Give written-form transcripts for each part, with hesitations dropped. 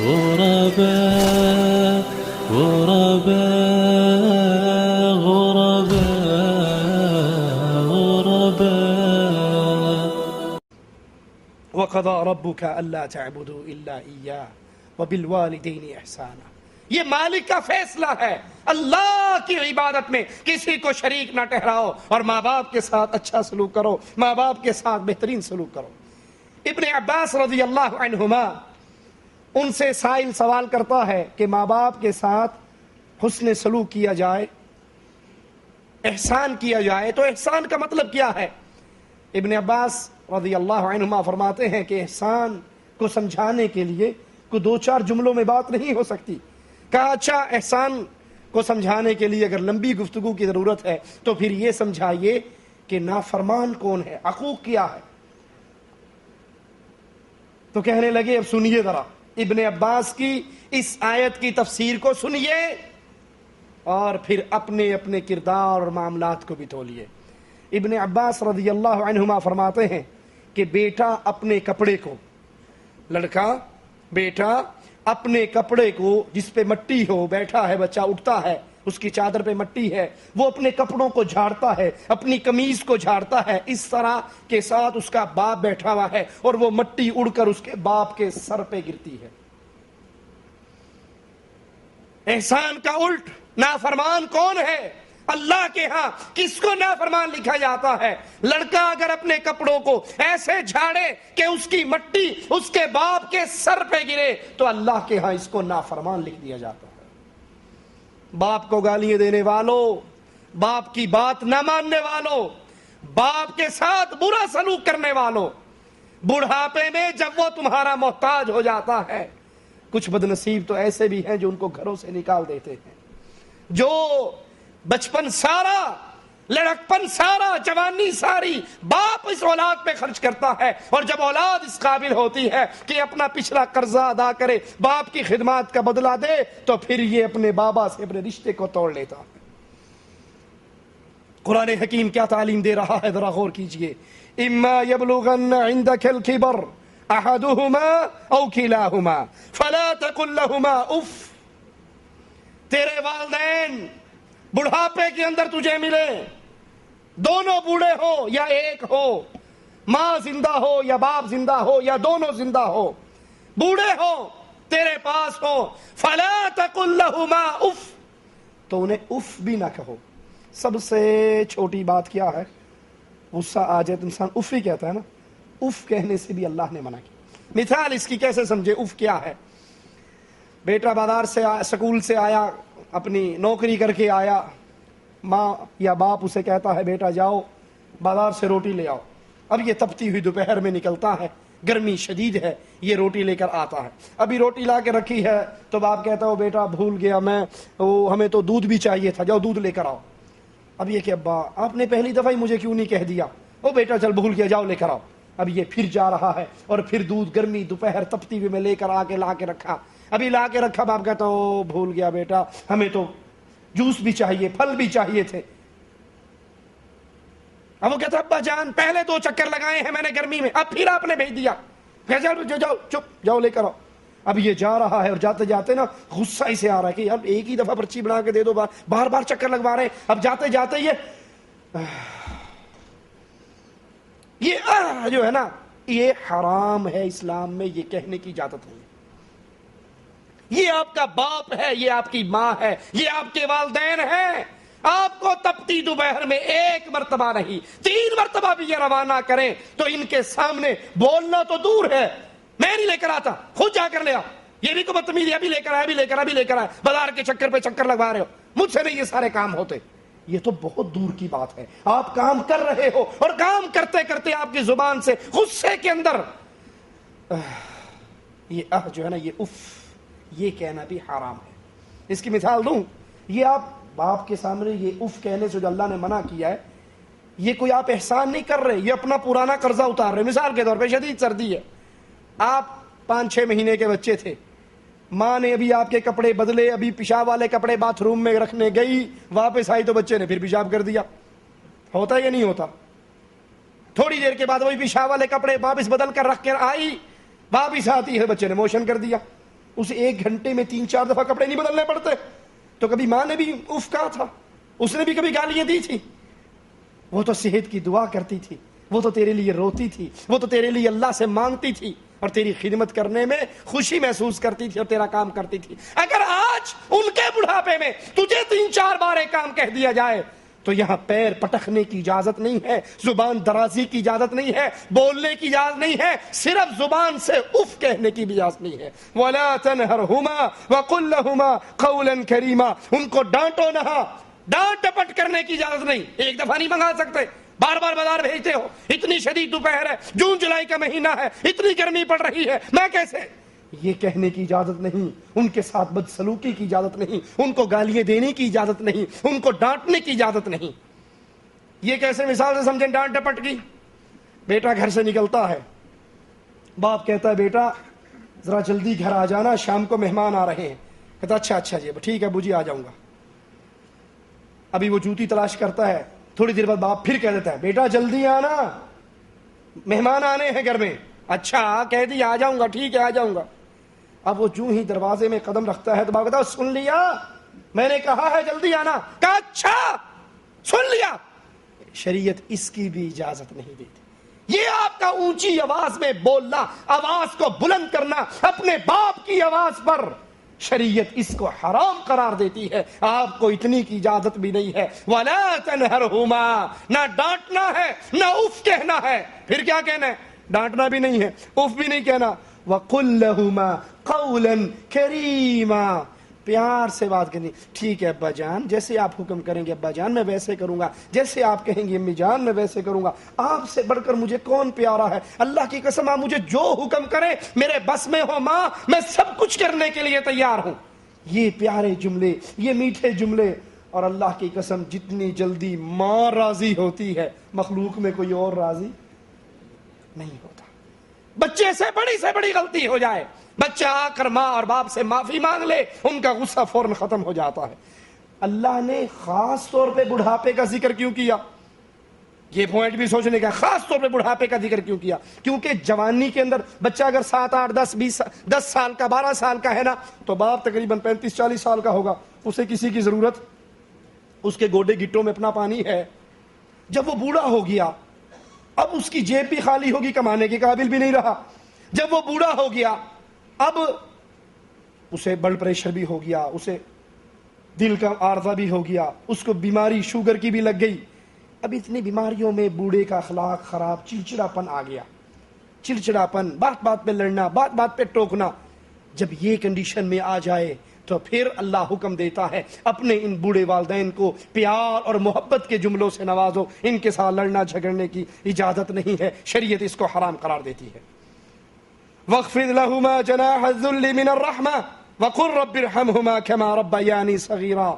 غرباء غرباء غرباء غرباء وَقَضَى رَبُّكَ أَلَّا تَعْبُدُوا إِلَّا إِيَّاهُ وَبِالْوَالِدَيْنِ إِحْسَانًا۔ یہ مالک کا فیصلہ ہے، اللہ کی عبادت میں کسی کو شریک نہ ٹھہراؤ اور ماں باپ کے ساتھ اچھا سلوک کرو، ماں باپ کے ساتھ بہترین سلوک کرو۔ ابن عباس رضی اللہ عنہما ان سے سائل سوال کرتا ہے کہ ماں باپ کے ساتھ حسن سلوک کیا جائے، احسان کیا جائے، تو احسان کا مطلب کیا ہے؟ ابن عباس رضی اللہ عنہما فرماتے ہیں کہ احسان کو سمجھانے کے لیے کوئی دو چار جملوں میں بات نہیں ہو سکتی۔ کہا اچھا، احسان کو سمجھانے کے لیے اگر لمبی گفتگو کی ضرورت ہے تو پھر یہ سمجھائیے کہ نافرمان کون ہے، عقوق کیا ہے۔ تو کہنے لگے اب سنیے ذرا، ابن عباس کی اس آیت کی تفسیر کو سنیے اور پھر اپنے اپنے کردار اور معاملات کو بھی تولیے۔ ابن عباس رضی اللہ عنہما فرماتے ہیں کہ بیٹا اپنے کپڑے کو، لڑکا بیٹا اپنے کپڑے کو جس پہ مٹی ہو، بیٹھا ہے بچہ، اٹھتا ہے، اس کی چادر پہ مٹی ہے، وہ اپنے کپڑوں کو جھاڑتا ہے، اپنی قمیض کو جھاڑتا ہے، اس طرح کے ساتھ اس کا باپ بیٹھا ہوا ہے اور وہ مٹی اڑ کر اس کے باپ کے سر پہ گرتی ہے۔ احسان کا الٹ نافرمان کون ہے؟ اللہ کے ہاں کس کو نافرمان لکھا جاتا ہے؟ لڑکا اگر اپنے کپڑوں کو ایسے جھاڑے کہ اس کی مٹی اس کے باپ کے سر پہ گرے تو اللہ کے ہاں اس کو نافرمان لکھ دیا جاتا ہے۔ باپ کو گالیاں دینے والوں، باپ کی بات نہ ماننے والوں، باپ کے ساتھ برا سلوک کرنے والوں، بڑھاپے میں جب وہ تمہارا محتاج ہو جاتا ہے، کچھ بدنصیب تو ایسے بھی ہیں جو ان کو گھروں سے نکال دیتے ہیں، جو بچپن سارا، لڑکپن سارا، جوانی ساری باپ اس اولاد پہ خرچ کرتا ہے، اور جب اولاد اس قابل ہوتی ہے کہ اپنا پچھلا قرضہ ادا کرے، باپ کی خدمات کا بدلہ دے، تو پھر یہ اپنے بابا سے اپنے رشتے کو توڑ لیتا ہے۔ قرآن حکیم کیا تعلیم دے رہا ہے، ذرا غور کیجئے۔ اما یبلغن عندک الکبر احدہما او کلاہما فلا تقل لہما اف۔ تیرے والدین بڑھاپے کے اندر تجھے ملے، دونوں بوڑھے ہو یا ایک ہو، ماں زندہ ہو یا باپ زندہ ہو یا دونوں زندہ ہو، بوڑھے ہو تیرے پاس ہو، فلا تقل لہما اف، تو انہیں اف بھی نہ کہو۔ سب سے چھوٹی بات کیا ہے؟ غصہ آ جائے تو انسان اف ہی کہتا ہے نا، اف کہنے سے بھی اللہ نے منع کی۔ مثال اس کی کیسے سمجھے اف کیا ہے؟ بیٹا بازار سے سکول سے آیا، اپنی نوکری کر کے آیا، ماں یا باپ اسے کہتا ہے بیٹا جاؤ بازار سے روٹی لے آؤ۔ اب یہ تپتی ہوئی دوپہر میں نکلتا ہے، گرمی شدید ہے، یہ روٹی لے کر آتا ہے، ابھی روٹی لا کے رکھی ہے تو باپ کہتا ہے بیٹا بھول گیا میں، ہمیں تو دودھ بھی چاہیے تھا، جاؤ دودھ لے کر آؤ۔ اب یہ کہ ابا آپ نے پہلی دفعہ ہی مجھے کیوں نہیں کہہ دیا؟ بیٹا چل بھول گیا، جاؤ لے کر آؤ۔ اب یہ پھر جا رہا ہے اور پھر دودھ گرمی دوپہر تپتی ہوئی میں لے کر لا کے رکھا، ابھی لا کے رکھا، باپ کہتا بھول گیا بیٹا، ہمیں تو جوس بھی چاہیے، پھل بھی چاہیے تھے۔ اب وہ کہتا ابا جان پہلے 2 چکر لگائے ہیں میں نے گرمی میں، اب پھر آپ نے بھیج دیا، جاؤ چپ جاؤ لے کر آؤ۔ اب یہ جا رہا ہے اور جاتے جاتے نا غصہ اسے آ رہا ہے کہ اب ایک ہی دفعہ پرچی بنا کے دے دو، بار بار چکر لگوا رہے ہیں۔ اب جاتے جاتے یہ جو ہے نا، یہ حرام ہے، اسلام میں یہ کہنے کی اجازت نہیں۔ یہ آپ کا باپ ہے، یہ آپ کی ماں ہے، یہ آپ کے والدین ہیں، آپ کو تپتی دوپہر میں 1 مرتبہ نہیں 3 مرتبہ بھی یہ روانہ کریں تو ان کے سامنے بولنا تو دور ہے، میں نہیں لے کر آتا، خود جا کر لے آؤ، یہ بھی کو بدتمیزی، ابھی لے کر آئے، ابھی لے کر آئے، ابھی لے کر آئے، بازار کے چکر پہ چکر لگوا رہے ہو، مجھ سے نہیں یہ سارے کام ہوتے۔ یہ تو بہت دور کی بات ہے، آپ کام کر رہے ہو اور کام کرتے کرتے آپ کی زبان سے غصے کے اندر یہ جو ہے نا، یہ اف، یہ کہنا بھی حرام ہے۔ اس کی مثال دوں، یہ آپ باپ کے سامنے یہ اف کہنے سے جو اللہ نے منع کیا ہے، یہ کوئی آپ احسان نہیں کر رہے، یہ اپنا پرانا قرضہ اتار رہے۔ مثال کے طور پہ شدید سردی ہے، آپ 5-6 مہینے کے بچے تھے، ماں نے ابھی آپ کے کپڑے بدلے، ابھی پیشاب والے کپڑے باتھ روم میں رکھنے گئی، واپس آئی تو بچے نے پھر پیشاب کر دیا۔ ہوتا یا نہیں ہوتا؟ تھوڑی دیر کے بعد وہی پیشاب والے کپڑے واپس بدل کر رکھ کر آئی، واپس آتی ہے بچے نے موشن کر دیا۔ اسے 1 گھنٹے میں 3-4 دفعہ کپڑے نہیں بدلنے پڑتے؟ تو کبھی ماں نے بھی اف کہا تھا؟ اس نے بھی کبھی گالیاں دی تھی؟ وہ تو صحت کی دعا کرتی تھی، وہ تو تیرے لیے روتی تھی، وہ تو تیرے لیے اللہ سے مانگتی تھی اور تیری خدمت کرنے میں خوشی محسوس کرتی تھی اور تیرا کام کرتی تھی۔ اگر آج ان کے بڑھاپے میں تجھے 3-4 بار ایک کام کہہ دیا جائے تو یہاں پیر پٹکنے کی اجازت نہیں ہے، زبان درازی کی اجازت نہیں ہے، بولنے کی اجازت نہیں ہے، صرف زبان سے اف کہنے کی بھی اجازت نہیں ہے۔ وَلَا تَنْهَرْهُمَا وَقُلْ لَهُمَا قَوْلًا كَرِيمًا، ان کو ڈانٹو نہ، ڈانٹ ڈپٹ کرنے کی اجازت نہیں، ایک دفعہ نہیں منگا سکتے، بار بار بازار بھیجتے ہو، اتنی شدید دوپہر ہے، جون جولائی کا مہینہ ہے، اتنی گرمی پڑ رہی ہے، میں کیسے، یہ کہنے کی اجازت نہیں، ان کے ساتھ بدسلوکی کی اجازت نہیں، ان کو گالیاں دینے کی اجازت نہیں، ان کو ڈانٹنے کی اجازت نہیں۔ یہ کیسے مثال سے سمجھیں ڈانٹ ڈپٹ کی؟ بیٹا گھر سے نکلتا ہے، باپ کہتا ہے بیٹا ذرا جلدی گھر آ جانا، شام کو مہمان آ رہے ہیں۔ کہتا اچھا جی ٹھیک ہے ابو جی آ جاؤں گا۔ ابھی وہ جوتی تلاش کرتا ہے، تھوڑی دیر بعد باپ پھر کہہ دیتا ہے بیٹا جلدی آنا، مہمان آنے ہیں گھر میں۔ اچھا کہہ دی آ جاؤں گا، ٹھیک ہے آ جاؤں گا۔ اب وہ جو ہی دروازے میں قدم رکھتا ہے تو باپ کہتا ہے سن لیا میں نے کہا ہے جلدی آنا؟ کہا اچھا سن لیا۔ شریعت اس کی بھی اجازت نہیں دیتی۔ یہ آپ کا اونچی آواز میں بولنا، آواز کو بلند کرنا اپنے باپ کی آواز پر، شریعت اس کو حرام قرار دیتی ہے، آپ کو اتنی کی اجازت بھی نہیں ہے۔ وَلَا تَنْهَرْهُمَا، نہ ڈانٹنا ہے نہ اف کہنا ہے۔ پھر کیا کہنا ہے؟ ڈانٹنا بھی نہیں ہے، اف بھی نہیں کہنا۔ وَقُلْ لَهُمَا قَوْلًا كَرِيمًا، پیار سے بات کرنی، ٹھیک ہے ابا جان جیسے آپ حکم کریں گے ابا جان میں ویسے کروں گا، جیسے آپ کہیں گے امی جان میں ویسے کروں گا، آپ سے بڑھ کر مجھے کون پیارا ہے، اللہ کی قسم آپ مجھے جو حکم کرے میرے بس میں ہو ماں، میں سب کچھ کرنے کے لیے تیار ہوں۔ یہ پیارے جملے، یہ میٹھے جملے، اور اللہ کی قسم جتنی جلدی ماں راضی ہوتی ہے مخلوق میں کوئی اور راضی نہیں ہوتا۔ بچے سے بڑی غلطی ہو جائے، بچہ آ کر ماں اور باپ سے معافی مانگ لے، ان کا غصہ فوراً ختم ہو جاتا ہے۔ اللہ نے خاص طور پہ بڑھاپے کا ذکر کیوں کیا؟ یہ پوائنٹ بھی سوچنے کا، خاص طور پہ بڑھاپے کا ذکر کیوں کیا؟ کیونکہ جوانی کے اندر بچہ اگر 7 8 10 20 10 سال کا 12 سال کا ہے نا، تو باپ تقریباً 35 40 سال کا ہوگا، اسے کسی کی ضرورت، اس کے گوڈے گٹوں میں اپنا پانی ہے۔ جب وہ بوڑھا ہو گیا، اب اس کی جیب بھی خالی ہوگی، کمانے کے قابل بھی نہیں رہا۔ جب وہ بوڑھا ہو گیا اب اسے بلڈ پریشر بھی ہو گیا، اسے دل کا عارضہ بھی ہو گیا، اس کو بیماری شوگر کی بھی لگ گئی۔ اب اتنی بیماریوں میں بوڑھے کا اخلاق خراب، چڑچڑاپن آ گیا، چڑچڑاپن، بات بات پہ لڑنا، بات بات پہ ٹوکنا۔ جب یہ کنڈیشن میں آ جائے تو پھر اللہ حکم دیتا ہے اپنے ان بوڑھے والدین کو پیار اور محبت کے جملوں سے نوازو، ان کے ساتھ لڑنا جھگڑنے کی اجازت نہیں ہے، شریعت اس کو حرام قرار دیتی ہے۔ وَاخْفِضْ لَهُمَا جَنَاحَ الذُّلِّ مِنَ الرَّحْمَةِ وَقُلْ رَبِّ ارْحَمْهُمَا كَمَا رَبَّيَانِي صَغِيرًا۔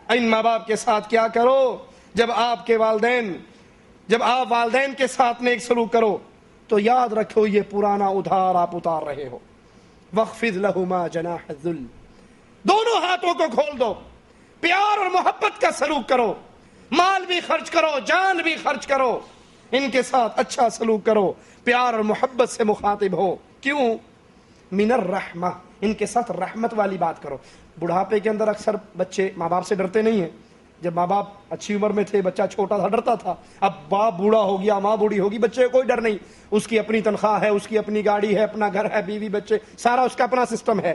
ان ماں باپ کے ساتھ کیا کرو؟ جب آپ والدین کے ساتھ نیک سلوک کرو تو یاد رکھو یہ پرانا ادھار آپ اتار رہے ہو۔ وَاخْفِضْ لَهُمَا جَنَاحَ الذُّلِّ، دونوں ہاتھوں کو کھول دو، پیار اور محبت کا سلوک کرو، مال بھی خرچ کرو، جان بھی خرچ کرو، ان کے ساتھ اچھا سلوک کرو، پیار اور محبت سے مخاطب ہو۔ کیوں؟ من الرحمہ، ان کے ساتھ رحمت والی بات کرو۔ بڑھاپے کے اندر اکثر بچے ماں باپ سے ڈرتے نہیں ہیں۔ جب ماں باپ اچھی عمر میں تھے بچہ چھوٹا تھا ڈرتا تھا، اب باپ بوڑھا ہو گیا، ماں بوڑھی ہوگی، بچے کو کوئی ڈر نہیں، اس کی اپنی تنخواہ ہے، اس کی اپنی گاڑی ہے، اپنا گھر ہے، بیوی بچے، سارا اس کا اپنا سسٹم ہے،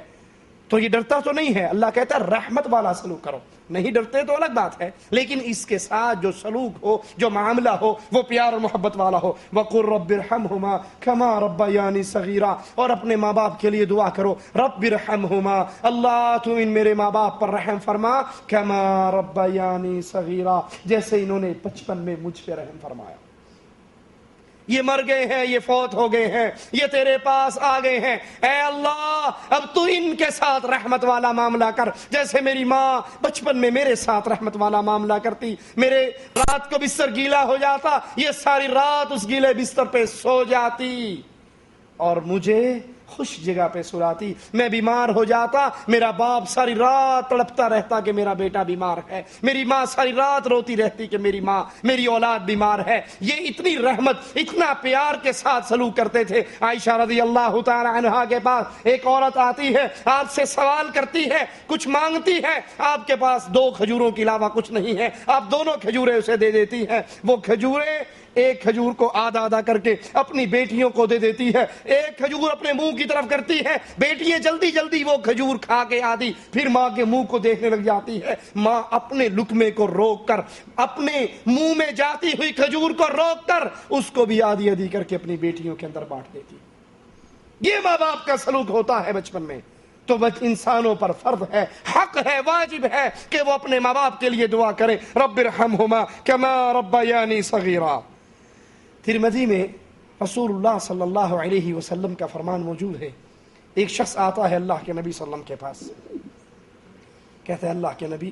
تو یہ ڈرتا تو نہیں ہے۔ اللہ کہتا ہے رحمت والا سلوک کرو۔ نہیں ڈرتے تو الگ بات ہے، لیکن اس کے ساتھ جو سلوک ہو، جو معاملہ ہو، وہ پیار اور محبت والا ہو۔ وَقُلْ رَبِّ ارْحَمْهُمَا كَمَا رَبَّيَانِي صَغِيرًا، اور اپنے ماں باپ کے لیے دعا کرو، رب ارحمہما، اللہ تو ان میرے ماں باپ پر رحم فرما، كَمَا رَبَّيَانِي صَغِيرًا، جیسے انہوں نے بچپن میں مجھ پہ رحم فرمایا۔ یہ مر گئے ہیں، یہ فوت ہو گئے ہیں، یہ تیرے پاس آ گئے ہیں، اے اللہ اب تو ان کے ساتھ رحمت والا معاملہ کر، جیسے میری ماں بچپن میں میرے ساتھ رحمت والا معاملہ کرتی، میرے رات کو بستر گیلا ہو جاتا، یہ ساری رات اس گیلے بستر پہ سو جاتی، اور مجھے خوش جگہ پہ سلاتی. میں بیمار ہو جاتا, میرا باپ ساری رات تڑپتا رہتا کہ میرا بیٹا بیمار ہے, میری ماں ساری رات روتی رہتی کہ میری اولاد بیمار ہے. یہ اتنی رحمت, اتنا پیار کے ساتھ سلوک کرتے تھے. عائشہ رضی اللہ تعالی عنہا کے پاس ایک عورت آتی ہے, آپ سے سوال کرتی ہے, کچھ مانگتی ہے, آپ کے پاس 2 کھجوروں کے علاوہ کچھ نہیں ہے, آپ دونوں کھجوریں اسے دے دیتی ہیں. وہ کھجوریں ایک کھجور کو آدھا آدھا کر کے اپنی بیٹیوں کو دے دیتی ہے, ایک کھجور اپنے منہ کی طرف کرتی ہے, بیٹیاں جلدی جلدی وہ کھجور کھا کے آدھی پھر ماں کے منہ کو دیکھنے لگ جاتی ہے. ماں اپنے لقمے کو روک کر, اپنے منہ میں جاتی ہوئی کھجور کو روک کر اس کو بھی آدھی آدھی کر کے اپنی بیٹیوں کے اندر بانٹ دیتی. یہ ماں باپ کا سلوک ہوتا ہے بچپن میں. تو انسانوں پر فرض ہے, حق ہے, واجب ہے کہ وہ اپنے ماں باپ کے لیے دعا کریں, رب ارحمہما کما ربیانی صغیرا. ترمذی میں رسول اللہ صلی اللہ علیہ وسلم کا فرمان موجود ہے. ایک شخص آتا ہے اللہ کے نبی صلی اللہ علیہ وسلم کے پاس, کہتا ہے اللہ کے نبی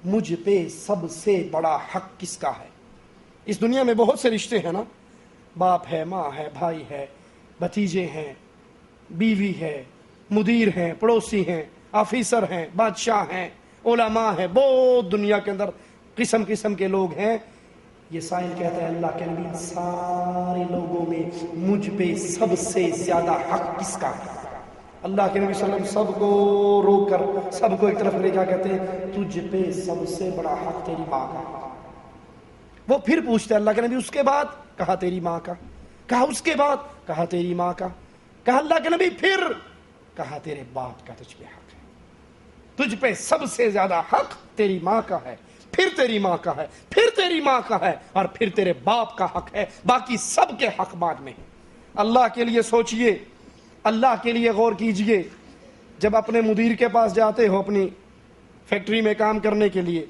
مجھ پہ سب سے بڑا حق کس کا ہے؟ اس دنیا میں بہت سے رشتے ہیں نا, باپ ہے, ماں ہے, بھائی ہے, بھتیجے ہیں, بیوی ہے, مدیر ہیں, پڑوسی ہیں, آفیسر ہیں, بادشاہ ہیں, علماء ہیں, بہت دنیا کے اندر قسم قسم کے لوگ ہیں. یہ سائل کہتا ہے اللہ کے نبی سارے لوگوں میں مجھ پہ سب سے زیادہ حق کس کا ہے؟ اللہ کے نبی صلی اللہ علیہ وسلم سب کو روک کر سب کو ایک طرف لے جا کہتے ہیں تجھ پہ سب سے بڑا حق تیری ماں کا. وہ پھر پوچھتے ہیں اللہ کے نبی اس کے بعد؟ کہا تیری ماں کا. کہا اس کے بعد؟ کہا تیری ماں کا. کہا اللہ کے نبی پھر؟ کہا تیرے باپ کا تجھ پہ حق ہے. تجھ پہ سب سے زیادہ حق تیری ماں کا ہے, پھر تیری ماں کا ہے, پھر تیری ماں کا ہے, اور پھر تیرے باپ کا حق ہے. باقی سب کے حق بعد میں ہیں. اللہ کے لیے سوچئے, اللہ کے لیے غور کیجئے. جب اپنے مدیر کے پاس جاتے ہو اپنی فیکٹری میں کام کرنے کے لیے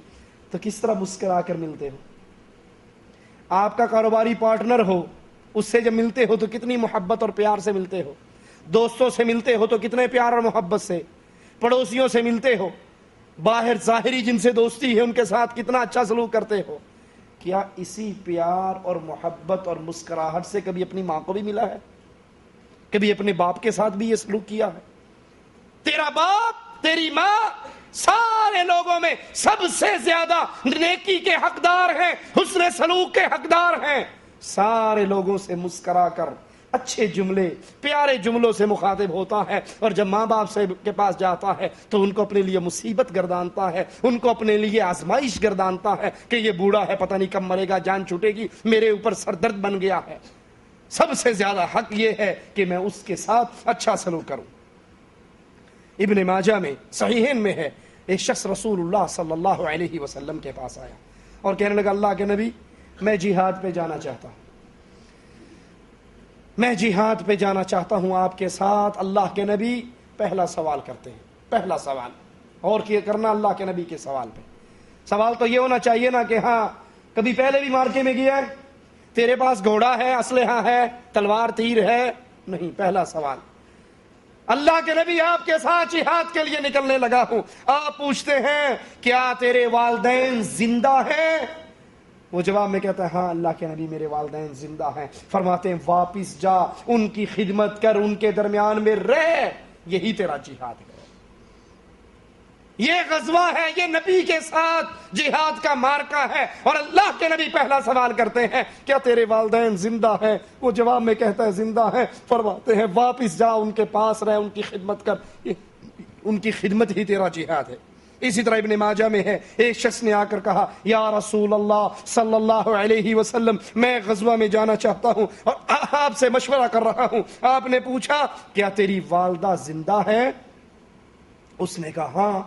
تو کس طرح مسکرا کر ملتے ہو. آپ کا کاروباری پارٹنر ہو, اس سے جب ملتے ہو تو کتنی محبت اور پیار سے ملتے ہو. دوستوں سے ملتے ہو تو کتنے پیار اور محبت سے. پڑوسیوں سے ملتے ہو, باہر ظاہری جن سے دوستی ہے ان کے ساتھ کتنا اچھا سلوک کرتے ہو. کیا اسی پیار اور محبت اور مسکراہٹ سے کبھی اپنی ماں کو بھی ملا ہے؟ کبھی اپنے باپ کے ساتھ بھی یہ سلوک کیا ہے؟ تیرا باپ, تیری ماں سارے لوگوں میں سب سے زیادہ نیکی کے حقدار ہیں, حسن سلوک کے حقدار ہیں. سارے لوگوں سے مسکرا کر اچھے جملے, پیارے جملوں سے مخاطب ہوتا ہے, اور جب ماں باپ سے کے پاس جاتا ہے تو ان کو اپنے لیے مصیبت گردانتا ہے, ان کو اپنے لیے آزمائش گردانتا ہے کہ یہ بوڑھا ہے, پتہ نہیں کب مرے گا, جان چھوٹے گی, میرے اوپر سر درد بن گیا ہے. سب سے زیادہ حق یہ ہے کہ میں اس کے ساتھ اچھا سلوک کروں. ابن ماجہ میں صحیحین میں ہے, ایک شخص رسول اللہ صلی اللہ علیہ وسلم کے پاس آیا اور کہنے لگا اللہ کے نبی میں جہاد پہ جانا چاہتا ہوں, میں جہاد پہ جانا چاہتا ہوں آپ کے ساتھ. اللہ کے نبی پہلا سوال کرتے ہیں, پہلا سوال اور کیا کرنا اللہ کے نبی کے سوال پہ. سوال تو یہ ہونا چاہیے نا کہ ہاں کبھی پہلے بھی مارکے میں گیا ہے, تیرے پاس گھوڑا ہے, اسلحہ ہے, تلوار تیر ہے؟ نہیں. پہلا سوال اللہ کے نبی آپ کے ساتھ جہاد کے لیے نکلنے لگا ہوں, آپ پوچھتے ہیں کیا تیرے والدین زندہ ہیں؟ وہ جواب میں کہتا ہے ہاں اللہ کے نبی میرے والدین زندہ ہیں. فرماتے ہیں واپس جا, ان کی خدمت کر, ان کے درمیان میں رہ, یہی تیرا جہاد ہے. یہ غزوہ ہے, یہ نبی کے ساتھ جہاد کا مارکا ہے. اور اللہ کے نبی پہلا سوال کرتے ہیں کیا تیرے والدین زندہ ہیں؟ وہ جواب میں کہتا ہے زندہ ہیں. فرماتے ہیں واپس جا, ان کے پاس رہ, ان کی خدمت کر, ان کی خدمت ہی تیرا جہاد ہے. اسی طرح ابن ماجہ میں ہے, ایک شخص نے آ کر کہا یا رسول اللہ صلی اللہ علیہ وسلم میں غزوہ میں جانا چاہتا ہوں اور آپ سے مشورہ کر رہا ہوں. آپ نے پوچھا کیا تیری والدہ زندہ ہے؟ اس نے کہا ہاں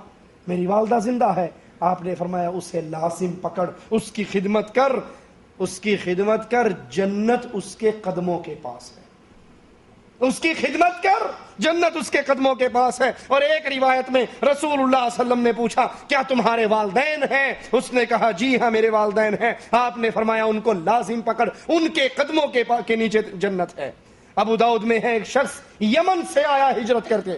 میری والدہ زندہ ہے. آپ نے فرمایا اسے لازم پکڑ, اس کی خدمت کر, اس کی خدمت کر, جنت اس کے قدموں کے پاس ہے. اس کی خدمت کر, جنت اس کے قدموں کے پاس ہے. اور ایک روایت میں رسول اللہ صلی اللہ علیہ وسلم نے پوچھا کیا تمہارے والدین ہیں؟ اس نے کہا جی ہاں میرے والدین ہیں. آپ نے فرمایا ان کو لازم پکڑ, ان کے قدموں کے نیچے جنت ہے. ابو داؤد میں ہے ایک شخص یمن سے آیا ہجرت کر کے,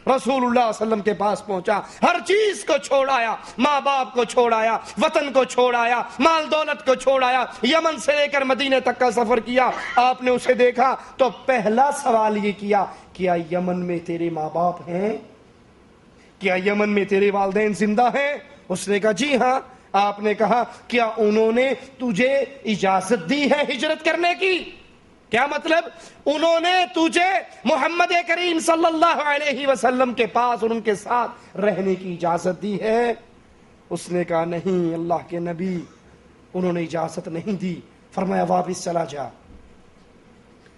رسول اللہ صلی اللہ علیہ وسلم کے پاس پہنچا، ہر چیز کو چھوڑایا، ماں باپ کو چھوڑایا، وطن کو چھوڑایا، مال دولت کو چھوڑایا، یمن سے لے کر مدینے تک کا سفر کیا۔ آپ نے اسے دیکھا تو پہلا سوال یہ کیا، کیا یمن میں تیرے ماں باپ ہیں؟ کیا یمن میں تیرے والدین زندہ ہیں؟ اس نے کہا جی ہاں۔ آپ نے کہا کیا انہوں نے تجھے اجازت دی ہے ہجرت کرنے کی؟ کیا مطلب؟ انہوں نے تجھے محمد کریم صلی اللہ علیہ وسلم کے پاس اور ان کے ساتھ رہنے کی اجازت دی ہے؟ اس نے کہا نہیں اللہ کے نبی، انہوں نے اجازت نہیں دی۔ فرمایا واپس چلا جا،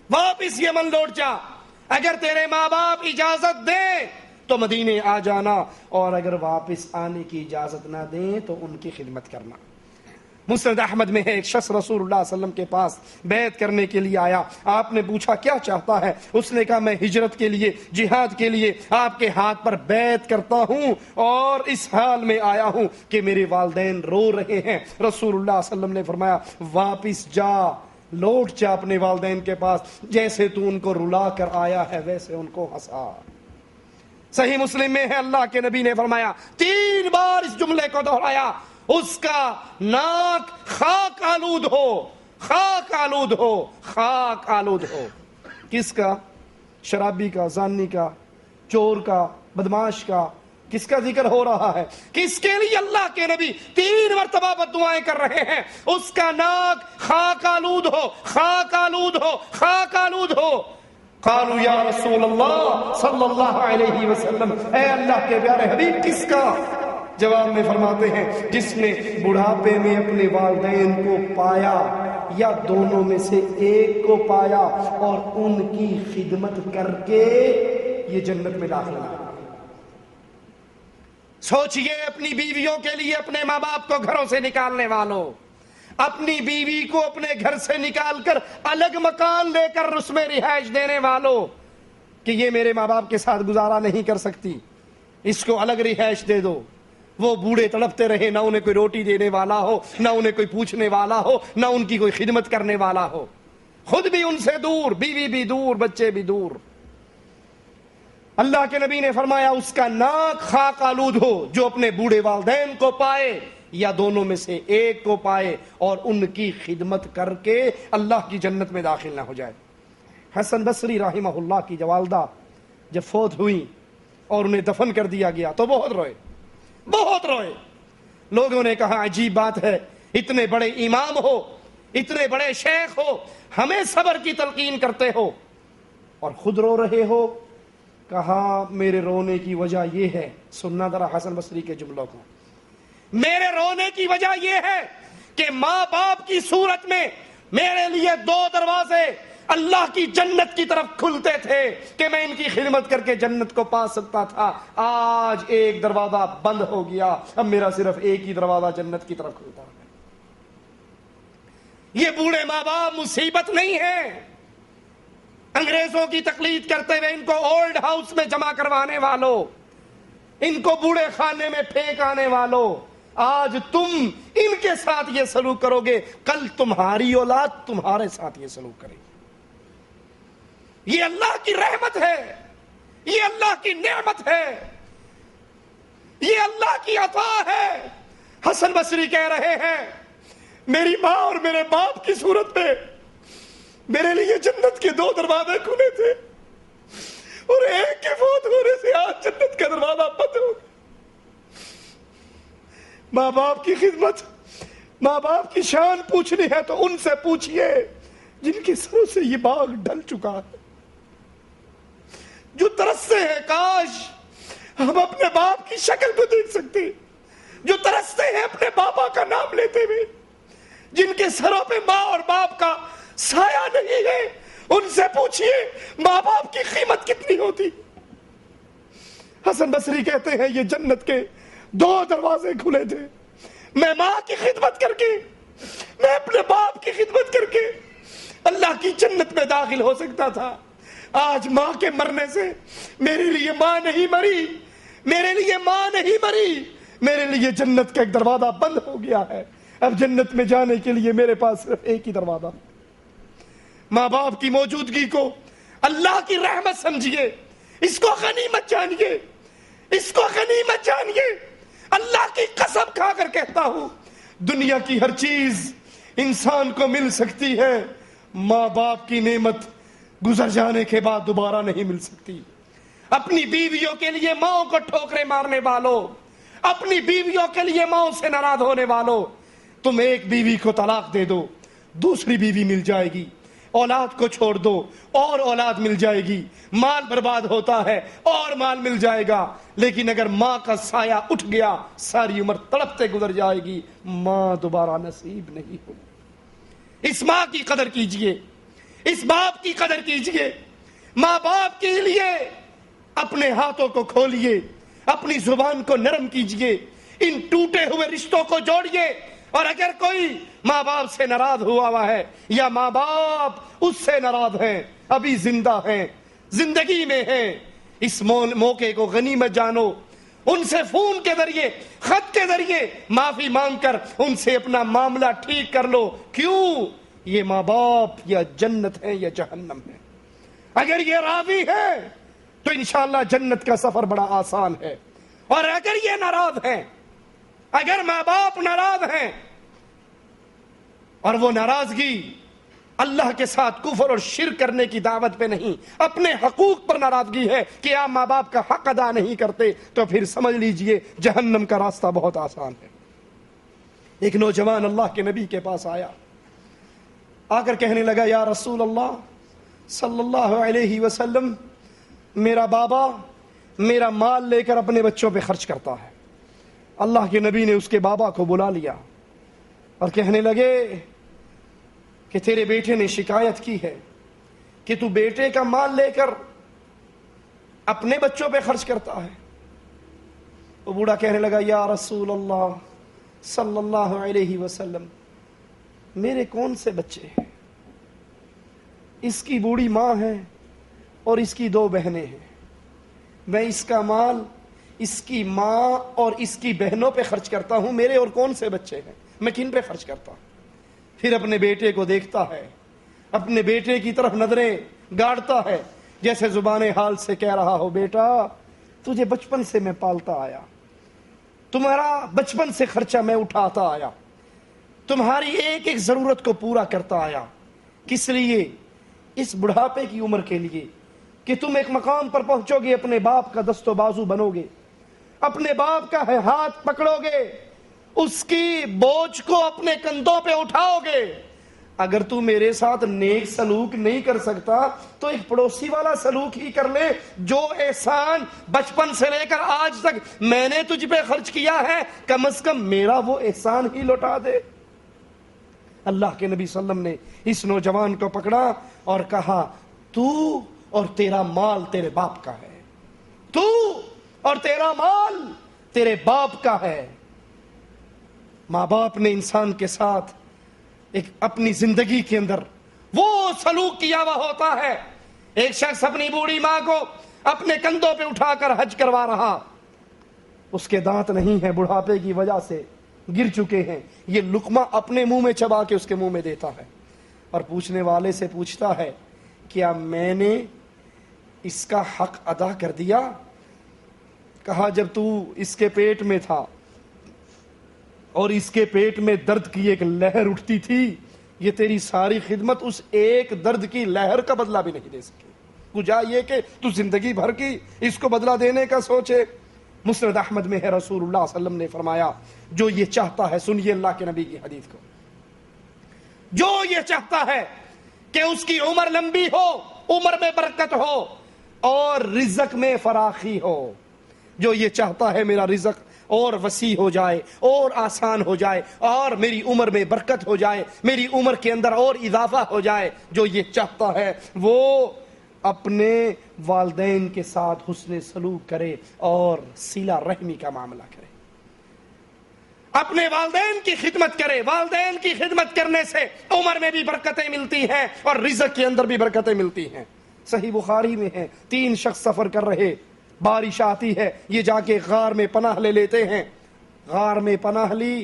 واپس یمن لوٹ جا، اگر تیرے ماں باپ اجازت دیں تو مدینے آ جانا، اور اگر واپس آنے کی اجازت نہ دیں تو ان کی خدمت کرنا۔ مسند احمد میں ہے ایک شخص رسول اللہ صلی اللہ علیہ وسلم کے پاس بیعت کرنے کے لیے آیا۔ آپ نے پوچھا کیا چاہتا ہے؟ اس نے کہا میں ہجرت کے لیے، جہاد کے لیے آپ کے ہاتھ پر بیعت کرتا ہوں، اور اس حال میں آیا ہوں کہ میرے والدین رو رہے ہیں۔ رسول اللہ صلی اللہ علیہ وسلم نے فرمایا واپس جا، لوٹ جا اپنے والدین کے پاس، جیسے تو ان کو رلا کر آیا ہے ویسے ان کو ہنسا۔ صحیح مسلم میں ہے اللہ کے نبی نے فرمایا، 3 بار اس جملے کو دہرایا، اس کا ناک خاک آلود ہو، خاک آلود ہو، خاک آلود ہو۔ کس کا؟ شرابی کا، زانی کا، چور کا، بدماش کا، کس کا ذکر ہو رہا ہے؟ کس کے لیے اللہ کے نبی 3 مرتبہ بد دعائیں کر رہے ہیں؟ اس کا ناک خاک آلود ہو، خاک آلود ہو، خاک آلود ہو۔ قالوا یا رسول اللہ صلی اللہ علیہ وسلم، اے اللہ کے پیارے حبیب کس کا؟ جواب میں فرماتے ہیں جس نے بڑھاپے میں اپنے والدین کو پایا یا دونوں میں سے ایک کو پایا اور ان کی خدمت کر کے یہ جنت میں داخل ہوا۔ سوچئے اپنی بیویوں کے لیے اپنے ماں باپ کو گھروں سے نکالنے والوں، اپنی بیوی کو اپنے گھر سے نکال کر الگ مکان لے کر اس میں رہائش دینے والوں، کہ یہ میرے ماں باپ کے ساتھ گزارا نہیں کر سکتی، اس کو الگ رہائش دے دو۔ وہ بوڑھے تڑپتے رہے، نہ انہیں کوئی روٹی دینے والا ہو، نہ انہیں کوئی پوچھنے والا ہو، نہ ان کی کوئی خدمت کرنے والا ہو، خود بھی ان سے دور، بیوی بھی دور، بچے بھی دور۔ اللہ کے نبی نے فرمایا اس کا ناک خاک آلود ہو جو اپنے بوڑھے والدین کو پائے یا دونوں میں سے ایک کو پائے اور ان کی خدمت کر کے اللہ کی جنت میں داخل نہ ہو جائے۔ حسن بصری رحمہ اللہ کی جو والدہ جب فوت ہوئی اور انہیں دفن کر دیا گیا تو بہت روئے، بہت روئے۔ لوگوں نے کہا عجیب بات ہے، اتنے بڑے امام ہو، اتنے بڑے شیخ ہو، ہمیں صبر کی تلقین کرتے ہو اور خود رو رہے ہو۔ کہا میرے رونے کی وجہ یہ ہے، سننا ذرا حسن بصری کے جملوں کو، میرے رونے کی وجہ یہ ہے کہ ماں باپ کی صورت میں میرے لیے 2 دروازے اللہ کی جنت کی طرف کھلتے تھے کہ میں ان کی خدمت کر کے جنت کو پا سکتا تھا، آج ایک دروازہ بند ہو گیا، اب میرا صرف ایک ہی دروازہ جنت کی طرف کھلتا ہے۔ یہ بوڑھے ماں باپ مصیبت نہیں ہے، انگریزوں کی تقلید کرتے ہوئے ان کو اولڈ ہاؤس میں جمع کروانے والوں، ان کو بوڑھے خانے میں پھینک آنے والوں، آج تم ان کے ساتھ یہ سلوک کرو گے، کل تمہاری اولاد تمہارے ساتھ یہ سلوک کرے گی۔ یہ اللہ کی رحمت ہے، یہ اللہ کی نعمت ہے، یہ اللہ کی عطا ہے۔ حسن بصری کہہ رہے ہیں میری ماں اور میرے باپ کی صورت میں میرے لیے جنت کے 2 دروازے کھلے تھے اور ایک کے فوت ہونے سے آج جنت کا دروازہ بند ہو گیا۔ ماں باپ کی خدمت، ماں باپ کی شان پوچھنی ہے تو ان سے پوچھئے جن کے سروں سے یہ باغ ڈھل چکا ہے، جو ترستے ہیں کاش ہم اپنے باپ کی شکل کو دیکھ سکتے، جو ترستے ہیں اپنے بابا کا نام لیتے ہوئے، جن کے سروں پہ ماں اور باپ کا سایہ نہیں ہے، ان سے پوچھئے ماں باپ کی قیمت کتنی ہوتی۔ حسن بصری کہتے ہیں یہ جنت کے 2 دروازے کھلے تھے، میں ماں کی خدمت کر کے، میں اپنے باپ کی خدمت کر کے اللہ کی جنت میں داخل ہو سکتا تھا۔ آج ماں کے مرنے سے میرے لیے ماں نہیں مری، میرے لیے ماں نہیں مری، میرے لیے جنت کا ایک دروازہ بند ہو گیا ہے۔ اب جنت میں جانے کے لیے میرے پاس صرف ایک ہی دروازہ۔ ماں باپ کی موجودگی کو اللہ کی رحمت سمجھیے، اس کو غنیمت جانیے، اس کو غنیمت جانیے۔ اللہ کی قسم کھا کر کہتا ہوں، دنیا کی ہر چیز انسان کو مل سکتی ہے، ماں باپ کی نعمت گزر جانے کے بعد دوبارہ نہیں مل سکتی۔ اپنی بیویوں کے لیے ماؤں کو ٹھوکریں مارنے والوں، اپنی بیویوں کے لیے ماؤں سے ناراض ہونے والوں، تم ایک بیوی کو طلاق دے دو، دوسری بیوی مل جائے گی، اولاد کو چھوڑ دو اور اولاد مل جائے گی، مال برباد ہوتا ہے اور مال مل جائے گا، لیکن اگر ماں کا سایہ اٹھ گیا ساری عمر تڑپتے گزر جائے گی، ماں دوبارہ نصیب نہیں ہوگی۔ اس ماں کی قدر کیجئے، اس باپ کی قدر کیجئے۔ ماں باپ کے لیے اپنے ہاتھوں کو کھولیے، اپنی زبان کو نرم کیجئے، ان ٹوٹے ہوئے رشتوں کو جوڑیے۔ اور اگر کوئی ماں باپ سے ناراض ہوا ہے یا ماں باپ اس سے ناراض ہیں، ابھی زندہ ہیں، زندگی میں ہیں، اس موقع کو غنیمت جانو، ان سے فون کے ذریعے، خط کے ذریعے معافی مانگ کر ان سے اپنا معاملہ ٹھیک کر لو۔ کیوں؟ یہ ماں باپ یا جنت ہے یا جہنم ہے۔ اگر یہ راضی ہے تو انشاءاللہ جنت کا سفر بڑا آسان ہے، اور اگر یہ ناراض ہیں، اگر ماں باپ ناراض ہیں، اور وہ ناراضگی اللہ کے ساتھ کفر اور شرک کرنے کی دعوت پہ نہیں، اپنے حقوق پر ناراضگی ہے کہ آپ ماں باپ کا حق ادا نہیں کرتے، تو پھر سمجھ لیجئے جہنم کا راستہ بہت آسان ہے۔ ایک نوجوان اللہ کے نبی کے پاس آیا، آ کر کہنے لگا، یا رسول اللہ صلی اللہ علیہ وسلم، میرا بابا میرا مال لے کر اپنے بچوں پہ خرچ کرتا ہے۔ اللہ کے نبی نے اس کے بابا کو بلا لیا اور کہنے لگے کہ تیرے بیٹے نے شکایت کی ہے کہ تو بیٹے کا مال لے کر اپنے بچوں پہ خرچ کرتا ہے۔ وہ بوڑھا کہنے لگا، یا رسول اللہ صلی اللہ علیہ وسلم، میرے کون سے بچے ہیں؟ اس کی بوڑھی ماں ہے اور اس کی 2 بہنیں ہیں، میں اس کا مال اس کی ماں اور اس کی بہنوں پہ خرچ کرتا ہوں، میرے اور کون سے بچے ہیں، میں کن پہ خرچ کرتا ہوں؟ پھر اپنے بیٹے کو دیکھتا ہے، اپنے بیٹے کی طرف نظریں گاڑتا ہے، جیسے زبان حال سے کہہ رہا ہو، بیٹا تجھے بچپن سے میں پالتا آیا، تمہارا بچپن سے خرچہ میں اٹھاتا آیا، تمہاری ایک ایک ضرورت کو پورا کرتا آیا، کس لیے؟ اس بڑھاپے کی عمر کے لیے کہ تم ایک مقام پر پہنچو گے، اپنے باپ کا دست و بازو بنو گے، اپنے باپ کا ہاتھ پکڑو گے، اس کی بوجھ کو اپنے کندھوں پہ اٹھاؤ گے۔ اگر تو میرے ساتھ نیک سلوک نہیں کر سکتا تو ایک پڑوسی والا سلوک ہی کر لے، جو احسان بچپن سے لے کر آج تک میں نے تجھ پہ خرچ کیا ہے، کم از کم میرا وہ احسان ہی لوٹا دے۔ اللہ کے نبی صلی اللہ علیہ وسلم نے اس نوجوان کو پکڑا اور کہا، تو اور تیرا مال تیرے باپ کا ہے، تو اور تیرا مال تیرے باپ کا ہے۔ ماں باپ نے انسان کے ساتھ ایک اپنی زندگی کے اندر وہ سلوک کیا ہوا ہوتا ہے۔ ایک شخص اپنی بوڑھی ماں کو اپنے کندھوں پہ اٹھا کر حج کروا رہا، اس کے دانت نہیں ہیں، بڑھاپے کی وجہ سے گر چکے ہیں، یہ لقمہ اپنے منہ میں چبا کے اس کے منہ میں دیتا ہے، اور پوچھنے والے سے پوچھتا ہے، کیا میں نے اس کا حق ادا کر دیا؟ کہا، جب تو اس کے پیٹ میں تھا اور اس کے پیٹ میں درد کی ایک لہر اٹھتی تھی، یہ تیری ساری خدمت اس ایک درد کی لہر کا بدلہ بھی نہیں دے سکے، کجا یہ کہ تو زندگی بھر کی اس کو بدلہ دینے کا سوچے۔ مسند احمد میں ہے، رسول اللہ صلی اللہ علیہ وسلم نے فرمایا، جو یہ چاہتا ہے، سنیے اللہ کے نبی کی حدیث کو، جو یہ چاہتا ہے کہ اس کی عمر لمبی ہو، عمر میں برکت ہو اور رزق میں فراخی ہو، جو یہ چاہتا ہے میرا رزق اور وسیع ہو جائے اور آسان ہو جائے اور میری عمر میں برکت ہو جائے، میری عمر کے اندر اور اضافہ ہو جائے، جو یہ چاہتا ہے وہ اپنے والدین کے ساتھ حسن سلوک کرے اور صلہ رحمی کا معاملہ کرے، اپنے والدین کی خدمت کرے۔ والدین کی خدمت کرنے سے عمر میں بھی برکتیں ملتی ہیں اور رزق کے اندر بھی برکتیں ملتی ہیں۔ صحیح بخاری میں ہے، 3 شخص سفر کر رہے، بارش آتی ہے، یہ جا کے غار میں پناہ لے لیتے ہیں، غار میں پناہ لی،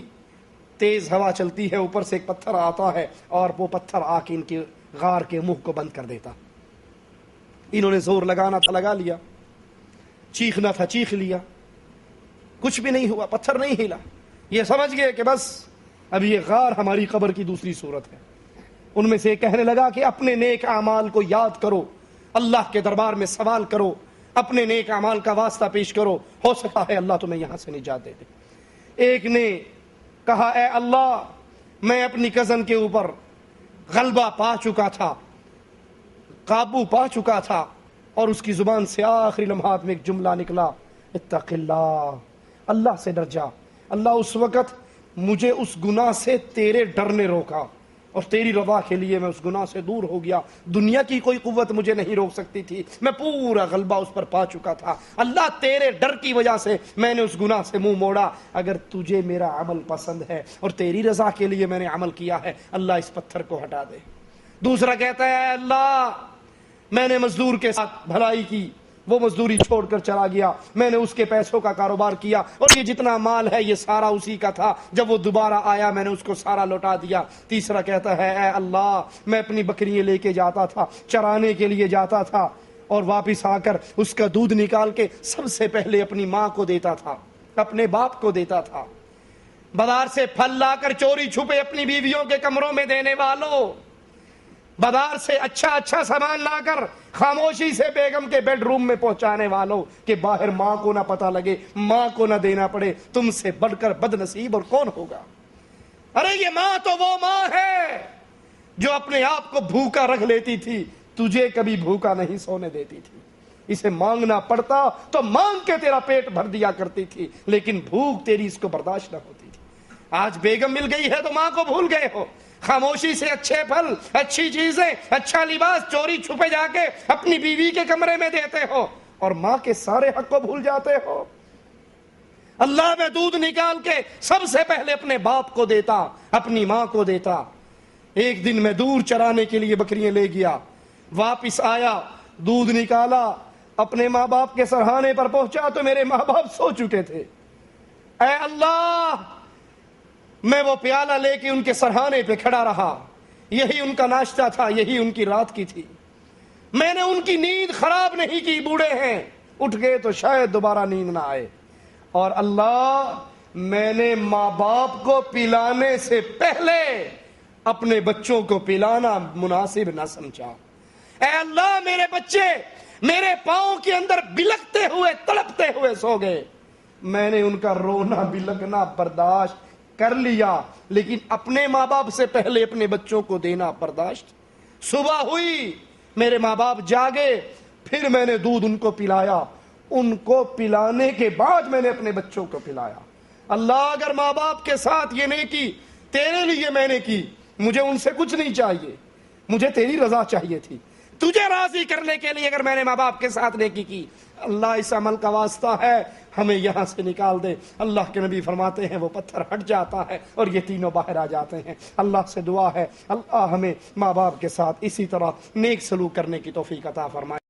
تیز ہوا چلتی ہے، اوپر سے ایک پتھر آتا ہے اور وہ پتھر آ کے ان کے غار کے منہ کو بند کر دیتا۔ انہوں نے زور لگانا تھا، لگا لیا، چیخنا تھا چیخ لیا، کچھ بھی نہیں ہوا، پتھر نہیں ہلا. یہ سمجھ گئے کہ بس اب یہ غار ہماری قبر کی دوسری صورت ہے. ان میں سے ایک کہنے لگا کہ اپنے نیک اعمال کو یاد کرو، اللہ کے دربار میں سوال کرو، اپنے نیک اعمال کا واسطہ پیش کرو، ہو سکتا ہے اللہ تمہیں یہاں سے نجات دے دے. ایک نے کہا اے اللہ، میں اپنی کزن کے اوپر غلبہ پا چکا تھا، قابو پا چکا تھا، اور اس کی زبان سے آخری لمحات میں ایک جملہ نکلا، اتق اللہ، اللہ سے ڈر جا. اللہ اس وقت مجھے اس گناہ سے تیرے ڈر نے روکا، اور تیری رضا کے لیے میں اس گناہ سے دور ہو گیا. دنیا کی کوئی قوت مجھے نہیں روک سکتی تھی، میں پورا غلبہ اس پر پا چکا تھا. اللہ تیرے ڈر کی وجہ سے میں نے اس گناہ سے منہ موڑا. اگر تجھے میرا عمل پسند ہے اور تیری رضا کے لیے میں نے عمل کیا ہے، اللہ اس پتھر کو ہٹا دے. دوسرا کہتا ہے اے اللہ، میں نے مزدور کے ساتھ بھلائی کی، وہ مزدوری چھوڑ کر چلا گیا، میں نے اس کے پیسوں کا کاروبار کیا، اور یہ جتنا مال ہے یہ سارا اسی کا تھا، جب وہ دوبارہ آیا میں نے اس کو سارا لوٹا دیا. تیسرا کہتا ہے اے اللہ، میں اپنی بکریاں لے کے جاتا تھا، چرانے کے لیے جاتا تھا، اور واپس آ کر اس کا دودھ نکال کے سب سے پہلے اپنی ماں کو دیتا تھا، اپنے باپ کو دیتا تھا. بازار سے پھل لا کر چوری چھپے اپنی بیویوں کے کمروں میں دینے والوں، بازار سے اچھا سامان لا کر خاموشی سے بیگم کے بیڈ روم میں پہنچانے والوں، کہ باہر ماں کو نہ پتہ لگے، ماں کو نہ دینا پڑے، تم سے بڑھ کر بد نصیب اور کون ہوگا؟ ارے یہ ماں تو وہ ماں ہے جو اپنے آپ کو بھوکا رکھ لیتی تھی، تجھے کبھی بھوکا نہیں سونے دیتی تھی. اسے مانگنا پڑتا تو مانگ کے تیرا پیٹ بھر دیا کرتی تھی، لیکن بھوک تیری اس کو برداشت نہ ہوتی تھی. آج بیگم مل گئی ہے تو ماں کو بھول گئے ہو. خاموشی سے اچھے پھل، اچھی چیزیں، اچھا لباس چوری چھپے جا کے اپنی بیوی کے کمرے میں دیتے ہو، اور ماں کے سارے حق کو بھول جاتے ہو. اللہ میں دودھ نکال کے سب سے پہلے اپنے باپ کو دیتا، اپنی ماں کو دیتا. ایک دن میں دور چرانے کے لیے بکریاں لے گیا، واپس آیا، دودھ نکالا، اپنے ماں باپ کے سرہانے پر پہنچا تو میرے ماں باپ سو چکے تھے. اے اللہ، میں وہ پیالہ لے کے ان کے سرہانے پہ کھڑا رہا، یہی ان کا ناشتہ تھا، یہی ان کی رات کی تھی. میں نے ان کی نیند خراب نہیں کی، بوڑھے ہیں، اٹھ گئے تو شاید دوبارہ نیند نہ آئے. اور اللہ، میں نے ماں باپ کو پلانے سے پہلے اپنے بچوں کو پلانا مناسب نہ سمجھا. اے اللہ، میرے بچے میرے پاؤں کے اندر بلکتے ہوئے تڑپتے ہوئے سو گئے، میں نے ان کا رونا بلکنا برداشت کر لیا، لیکن اپنے ماں باپ سے پہلے اپنے بچوں کو دینا برداشت. صبح ہوئی، میرے ماں باپ جاگے، پھر میں نے دودھ ان کو پلایا، ان کو پلانے کے بعد میں نے اپنے بچوں کو پلایا. اللہ، اگر ماں باپ کے ساتھ یہ نیکی تیرے لیے میں نے کی، مجھے ان سے کچھ نہیں چاہیے، مجھے تیری رضا چاہیے تھی. تجھے راضی کرنے کے لیے اگر میں نے ماں باپ کے ساتھ نیکی کی، اللہ اس عمل کا واسطہ ہے ہمیں یہاں سے نکال دے. اللہ کے نبی فرماتے ہیں وہ پتھر ہٹ جاتا ہے اور یہ تینوں باہر آ جاتے ہیں. اللہ سے دعا ہے اللہ ہمیں ماں باپ کے ساتھ اسی طرح نیک سلوک کرنے کی توفیق عطا فرمائے.